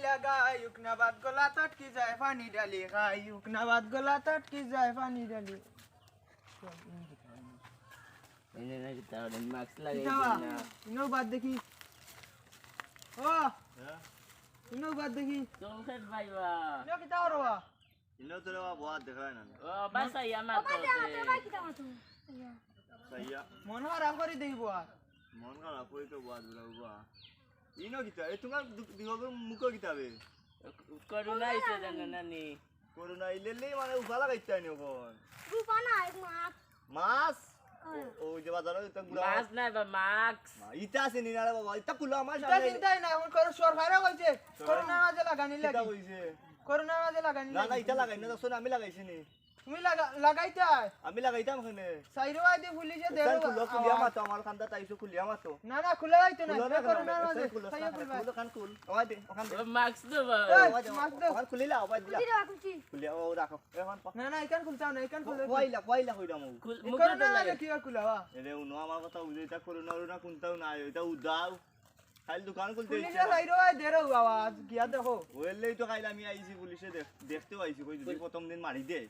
লাগাই উকনাবাদ গলা তটকি যায় পানি ডালি খাই উকনাবাদ গলা তটকি যায় পানি ডালি এনে নাকি তার মাস্ক লাগাই কিতাবা না ইনো বাদ দেখি ও ইনো বাদ দেখি চলছেন ভাইবা ইনো কিতাবা রবা ইনো তো রেবা বহুত দেখায় না ও বাসাই আমার তো সাইয়া মন খারাপ করে দেখি বুয়া মন খারাপ হই তো বহুত বড় ইনো কিতা এ তোমার দিগর মুখো কিতাবে করোনা আইছে জানেন নানি করোনা ইলেলে মানে উফালা গাইতা নি কোন রূপা না এক মাছ মাছ ও যে বাজারে তো গুলা মাছ না বা মাস্ক ইটা আছে নি না রে বাবা ইটা কুলা আমার তা সামনে চিন্তাই না এখন করো সরকারে কইছে করোনা মাঝে লাগানি কিতা লাগি কইছে করোনা মাঝে লাগানি না না লাগি ইটা লাগাই না দেখছ আমি লাগাইছি নি তুমি লাগাইতাই আমি লাগাইতাম ওখানে সাইরো আইতে পুলিশে তাই দেরো কুলো কুলিয়া মাতো আমার খান্দা তাইছো কুলিয়া মাতো না না খুলে আইতো না কুলো না করোনা মাঝে কুলো সাইয়া খুলবা কুলো খান কুল ওই দে ওখান দে মাস্ক দেবা ওখান খুলিলা ওই দিলা দিরা কুচি খুলিয়া ও রাখো এখন না না এখান খুলতাও না এখান খুলে কইলা কইরা মু করোনা লাগে কি আর খুলাবা এরে উনো আমার কথা বুঝে এটা করোনা না কোনটাও না এটা উদাও খাইল দোকান খুলতে পুলিশে সাইরো আই দেরো আওয়াজ গিয়া দেখো ওইলেই তো খাইল আমি আইছি পুলিশে দেখতেও আইছি কই যদি প্রথম দিন মারি দে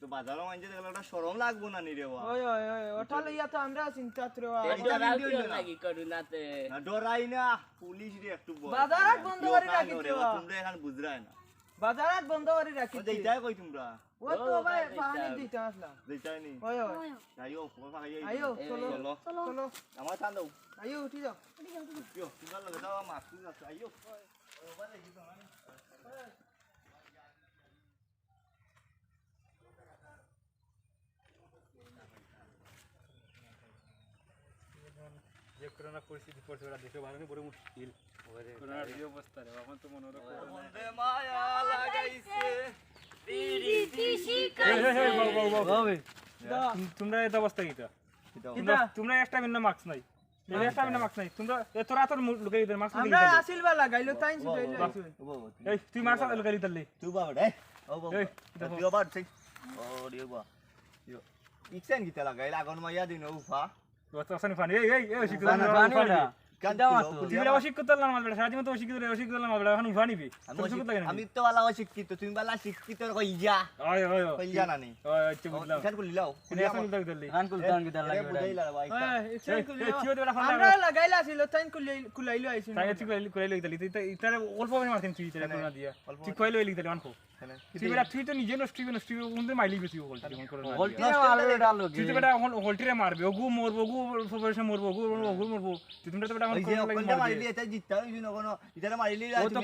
তো বাজারও মাইনছে দেখলে একটা শরম লাগবো না নি রে বাবা ওই ওই ওই ওটা লইয়া তো আমরা চিন্তা ত্রে এটা ভিডিও রাউটিও হইলো না। লাগি করোনাতে না ডরাই না পুলিশ রে একটু বল বাজার বন্ধ করে রাখি তোমরা এখন বুঝরাই না বাজার বন্ধ করে রাখি ও যেটাই কই তোমরা ও তো ভাই পানি দিতে আসলাম যেটাই নি ওই ওই আইও ও ফাগাই আইও চলো চলো চলো আমার টান দাও আইও উঠি যাও ইয়ো তোমরা লগে দাও মাছ আছে আইও যে করোনা পরিস্থিতি পড়ছে ওরা দেখে ভালো বড় মুশকিল করোনার এই অবস্থা রে এখন তো মনে হলো বন্দে মায়া লাগাইছে পিরিতি শিকা তোমরা এত অবস্থা কিটা কিটা তোমরা একটা মিনিট মার্কস নাই একটা মিনিট মার্কস নাই তোমরা তোরা তো লুকাই দিতে মার্কস আমরা আসিল বা লাগাইলো তাই শুইলো এই তুই মার্কস লুকাই দিতে তুই বাবা রে ও বাবা এই দেখো তুই বাবা ঠিক ও রে বাবা ইয়ো ইকসেন গিতে লাগাই লাগান মায়া দিন উফা তো আসলে ফানি এই এই শিখতে কান্দা তুই বলে অশিক্ষিত না মাল বেটা সারাদিন তো অশিক্ষিত না মাল বেটা এখন উফা নিবি আমি তো বালা শিক্ষিত তুমি বালা শিক্ষিত কই যা ওই ওই কই যা না নি ওই আচ্ছা বুঝলাম ইখান কুলিলাও এনে আসলে লুকাই দিলি বুঝাইলা ভাই আমরা লাগাইলা ছিল তাই কুলাইলো আইছিল তাই তুই কইলে লুকাই দিলি তুই ইতারে অল্প করে মারতেন তুই ইতারে করোনা দিয়া তুই কইলে লুকাই দিলি অনকো তুই বেটা তুই তো নিজে নষ্ট উনতে মাইলি বেশি হলটি তুই তো বেটা হলটিরে মারবে ওগু মরবো ওগু ফবরেশন মরবো ওগু মরবো তুই তোমরা তো বেটা ওই যে কোনটা মারিলি এটা জিততা হইছ না কোন ইতারে মারিলি ও তো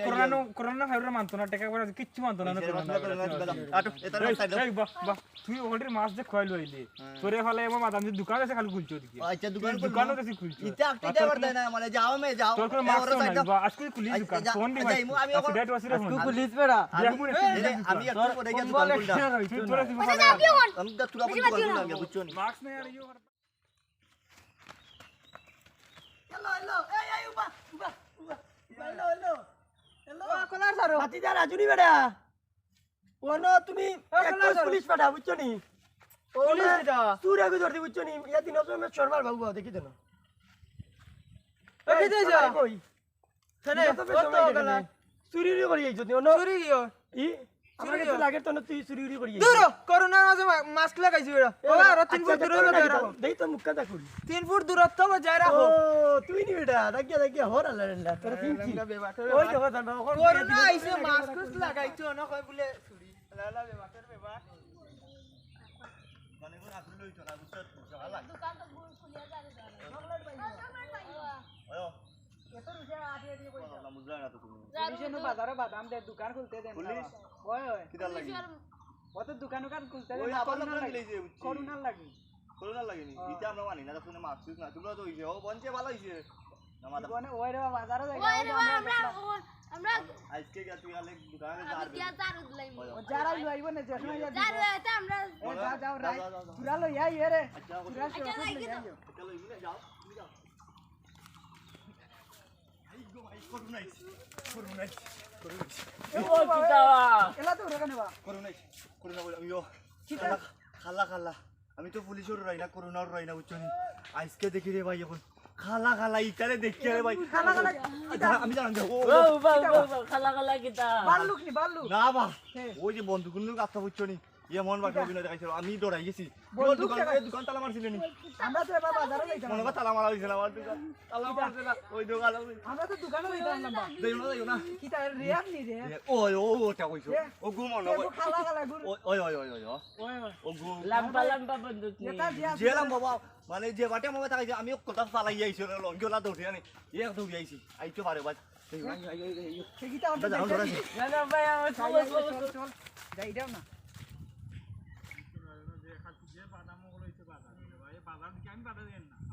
করোনা ফাইরে মানতো না টাকা করে কিচ্ছু মানতো না আটো এটারে সাইড এই বাহ বাহ তুই হলটির মাছ যে খয়লো আইলি তোরে ফলে আমার মাদাম যে দোকান আছে খালি খুলছো দিকে আচ্ছা দোকানও দেখি খুলছো ইটা একটা দেবার দেয় না মানে যাও মে যাও তোর কোনো মাছ নাই বা আজকে খুলি দোকান ফোন দি ভাই আমি ডেট ওয়াসিরে ফোন পুলিশ বেড়া আমি একটু পরে গিয়ে দোকান খুললাম তুই তোরা দিব আচ্ছা যাবিও কোন আমি তো তুরা দোকান খুললাম বুঝছো নি মাস্ক নাই আর ইও হ্যালো হ্যালো এই উবা হ্যালো হ্যালো হ্যালো কলার সারো হাতিদার রাজুনি বেড়া ওনো তুমি পুলিশ বেড়া বুঝছো নি পুলিশ এটা তুই আগে ধরতে বুঝছো নি ইয়া দিন তো শর্মার বাবু দেখি দেন এই দে যা কই থানে তো কত সময় গলা চুরি করি আইছো নি ওনো চুরি গিयो ই আমার কাছে লাগে তো তুই চুরি করি দূর করোনা মাঝে মাস্ক লাগাইছি বেড়া ও আর 3 ফুট দূরে রাখো দেই তো মুখ কাটা করি 3 ফুট দূরত্ব বজায় ও রাখো তুই নি বেটা দেখিয়া হর আল্লাহ তোর কিনছি ওই দেখো তার বাবা করোনা আইছে মাস্ক লাগাইছো না কই বলে চুরি লালা বে বাটার বে বা মানে কোন আসল লইছো না বুঝছো সকাল দোকান তো গুল খুলিয়া যাবে চকলেট পাইবা ওয়ো এত রুজা আদি আদি কই না বুঝলা না তো তুমি পুলিশ নো বাজারে বাদাম দে দোকান খুলতে দেন পুলিশ ওই ওই কিদার লাগি ও তো দোকান খুলতে ওই দেন আবার করোনা লোক লাগি লইছে বুঝছি করোনা লাগি করোনা লাগেনি এটা আমরা মানি না শুনে মাস্ক না তোমরা তো হইছে ও বঞ্চে ভালো হইছে না মাদা জীবনে ওই রে বাজারে যাই ওই রে আমরা আজকে গা তুই আলে দোকানে আমি যার দিয়া জারুদ লাইম যারা লইব না যে সময় জারু এটা আমরা যা যাও রাই তুরা লই আই রে আচ্ছা তুরা সে আচ্ছা, লই রাই আই এটা লইবি না যাও তুমি যাও আই গো ভাই করুনাই ও কিতাবা এলা তো রেখানে বা করুনা বলে ইয়ো খালা আমি তো পুলিশের রাইনা করোনার রাইনা বুঝছো নি আজকে দেখি রে ভাই এখন খালা খালা ইটারে দেখি রে ভাই খালা খালা আমি জানি না, ও উবা খালা খালা কিতা বাল্লুক নি বাল্লুক না বা ওই যে বন্ধুগুলো কাছে বুঝছো নি এমন বাকি অভিনয় দেখাইছিল আমি দৌড়াই গেছি দোকান তালা মারছিল নি আমরা তো এবার বাজারে যাইতাম মনে কথা তালা মারা হয়েছিল আমার দোকান তালা মারছে না ওই দোকান আমরা তো দোকানে যাইতাম না যাইও না কি তার রিয়াক নি রে ওই ওটা কইছো ও ঘুমন খালা খালা গুরু ওই ওই ও ঘুম লম্বা লম্বা বন্দুক নি এটা দিয়া জেলাম বাবা মানে যে বাটে মনে থাকাইছে আমি কথা ফালাই আইছি লঙ্গিওলা দৌড়ি আনি এক দৌড়ি আইছি আইতো পারে বাদ কি তা আমরা না না ভাই আমার চল যাই দাও না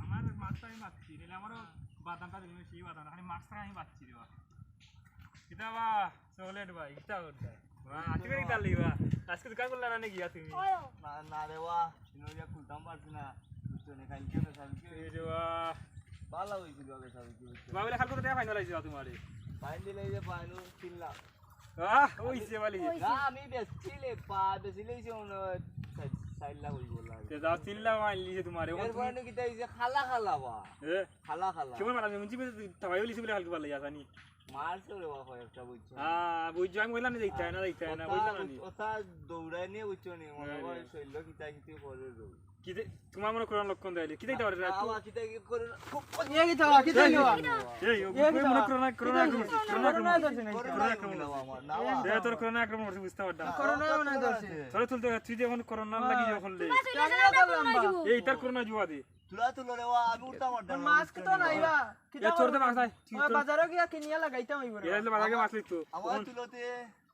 আমার মাছটা আমি বাচ্ছি নিলে আমারও বাদামটা দিল সেই বাদাম খালি মাছটা আমি বাচ্ছি রে কিতা বা চকলেট ভাই কিতা করতে আজকে কি ডালি বা আজকে দোকান করলা না নাকি তুমি না না রে ওয়া সিনোরিয়া খুলতাম পারছি না বুঝছো না কালকে তো সালকে এই রে বা ভালো হইছিল আগে সালকে বাবুলে খাল করতে ফাইনাল আইছে তোমারে ফাইন দিলে যে পাইনো কিনলা ওইছে বালি না আমি বেচছিলে বেচিলেইছে 4 লাখ হই বললা তে যাও চিল্লা মাইলিছে তোমারে এর পরে কি তাই যে খালা খালা বা এ খালা খালা কেমন মারা মুঞ্জি তাই বলিছে বলে হালকা ভালো জানি মারছে রে বাবা একটা বুঝছো বুঝছো আমি বললাম না দেখতে না বুঝলাম না ওটা দৌড়াই নিয়ে বুঝছো নি মনে হয় শৈল কিতা কিতি করে রো কি তোমার মনে কোন লক্ষণ দেইলে কি দেখতে পারে বাবা কিতা কি করে নিয়ে কি তাও কি তাই এই মনে করোনা না তোর করোনা আক্রমণ করছে বুঝতে পারলাম করোনা না দর্শে তোরে তুলতে তুই যখন করোনা লাগি যখন লে এই তার করোনা জুয়া দে তুলো রে ওয়া আমি উঠতাম মাস্ক তো নাইবা কি এ তোর তো মাছ নাই বাজারে গিয়া কিনিয়া লাগাইতাম হইব এর লে বাজারে মাছ লইতো আমার তুলোতে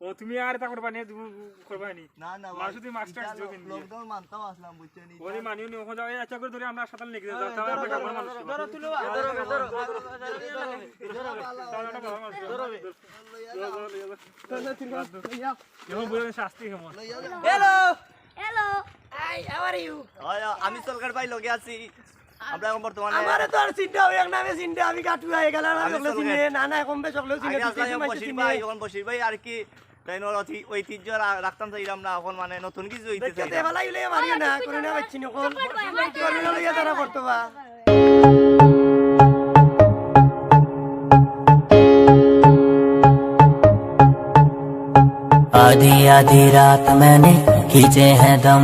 ও তুমি আর তা করবা নি তুমি করবা নি না না মাছ তুই মাছটা জোগিন দিয়ে লকডাউন মানতাম আসলাম বুঝছো নি ওরে মানিও নি ওখানে যাও এই আচ্ছা করে ধরে আমরা সাতাল নিয়ে যাও তাও আমরা কাম মানুষ ধরো তুলো এখন বলে শাস্তি কেমন hello hello hi how are you আমি সলকার ভাই লগে আছি আমরা এখন বর্তমানে আমারে তো আর চিন্তা হই এক নামে চিন্তা আমি কাটু হয়ে গেল না আমি চকলে চিনি চকলেট। না না কমবে চকলে চিনি আগে আসলাম বসির ভাই এখন বসির ভাই আর কি তাইনোর ঐতিহ্য রাখতাম চাইলাম না এখন মানে নতুন কিছু হইতে দেখতে চাই ভালাই হইলে মারিও না করে না পাচ্ছি না কোন করোনা লইয়া তারা করতে বা आधी आधी रात मैंने खींचे हैं दम